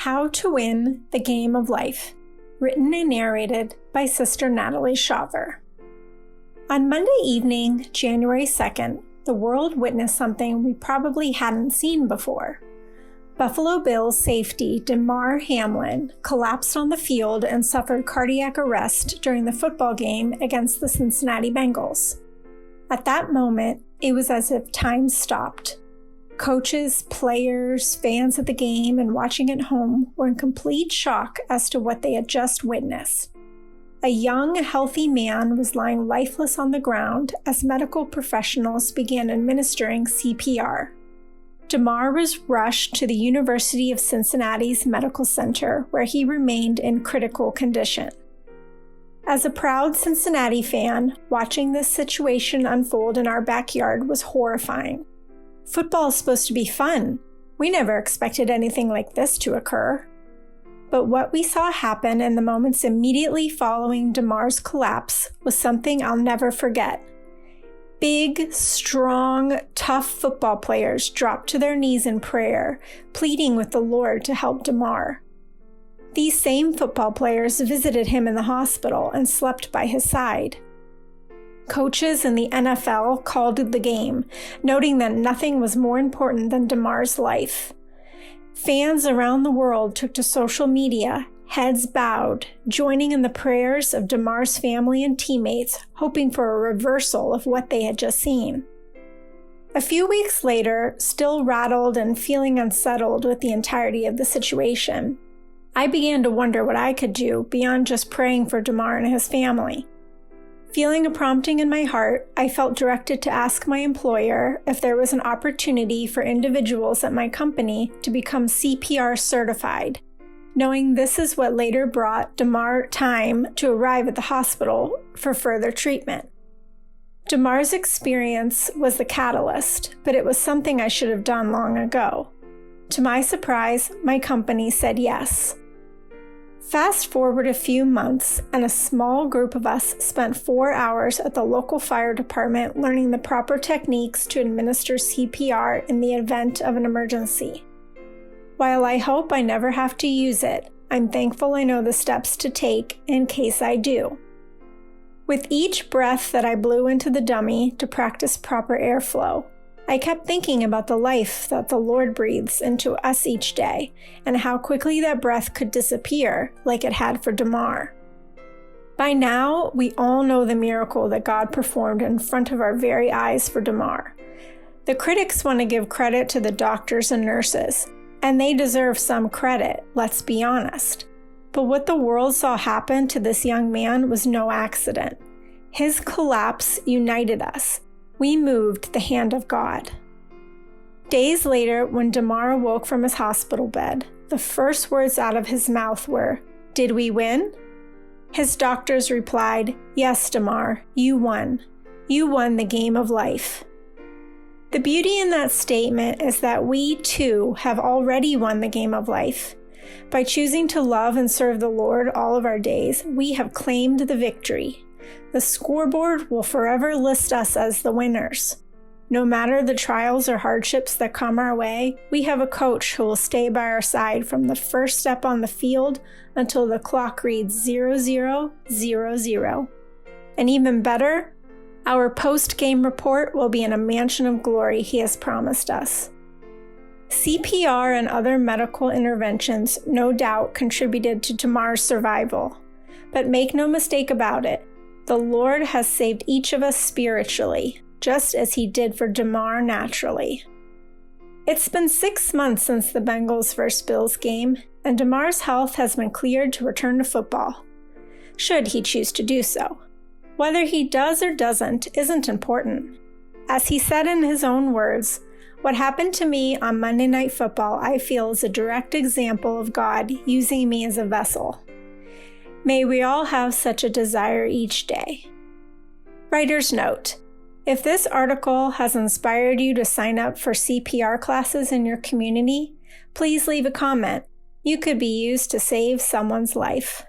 How to Win the Game of Life, written and narrated by Sister Natalie Shaver. On Monday evening, January 2nd, the world witnessed something we probably hadn't seen before. Buffalo Bills safety Damar Hamlin collapsed on the field and suffered cardiac arrest during the football game against the Cincinnati Bengals. At that moment, it was as if time stopped. Coaches, players, fans at the game, and watching at home were in complete shock as to what they had just witnessed. A young, healthy man was lying lifeless on the ground as medical professionals began administering CPR. Damar was rushed to the University of Cincinnati's medical center, where he remained in critical condition. As a proud Cincinnati fan, watching this situation unfold in our backyard was horrifying. Football is supposed to be fun. We never expected anything like this to occur. But what we saw happen in the moments immediately following Damar's collapse was something I'll never forget. Big, strong, tough football players dropped to their knees in prayer, pleading with the Lord to help Damar. These same football players visited him in the hospital and slept by his side. Coaches in the NFL called the game, noting that nothing was more important than Damar's life. Fans around the world took to social media, heads bowed, joining in the prayers of Damar's family and teammates, hoping for a reversal of what they had just seen. A few weeks later, still rattled and feeling unsettled with the entirety of the situation, I began to wonder what I could do beyond just praying for Damar and his family. Feeling a prompting in my heart, I felt directed to ask my employer if there was an opportunity for individuals at my company to become CPR certified, knowing this is what later brought Damar time to arrive at the hospital for further treatment. Damar's experience was the catalyst, but it was something I should have done long ago. To my surprise, my company said yes. Fast forward a few months, and a small group of us spent 4 hours at the local fire department learning the proper techniques to administer CPR in the event of an emergency. While I hope I never have to use it, I'm thankful I know the steps to take in case I do. With each breath that I blew into the dummy to practice proper airflow, I kept thinking about the life that the Lord breathes into us each day and how quickly that breath could disappear like it had for Damar. By now, we all know the miracle that God performed in front of our very eyes for Damar. The critics want to give credit to the doctors and nurses, and they deserve some credit, let's be honest. But what the world saw happen to this young man was no accident. His collapse united us. We moved the hand of God. Days later, when Damar awoke from his hospital bed, the first words out of his mouth were, "Did we win?" His doctors replied, "Yes, Damar, you won. You won the game of life." The beauty in that statement is that we, too, have already won the game of life. By choosing to love and serve the Lord all of our days, we have claimed the victory. The scoreboard will forever list us as the winners. No matter the trials or hardships that come our way, we have a coach who will stay by our side from the first step on the field until the clock reads 00:00. And even better, our post-game report will be in a mansion of glory he has promised us. CPR and other medical interventions no doubt contributed to Damar's survival. But make no mistake about it, the Lord has saved each of us spiritually, just as he did for Damar naturally. It's been 6 months since the Bengals vs. Bills game, and Damar's health has been cleared to return to football, should he choose to do so. Whether he does or doesn't isn't important. As he said in his own words, "What happened to me on Monday Night Football I feel is a direct example of God using me as a vessel." May we all have such a desire each day. Writer's note: if this article has inspired you to sign up for CPR classes in your community, please leave a comment. You could be used to save someone's life.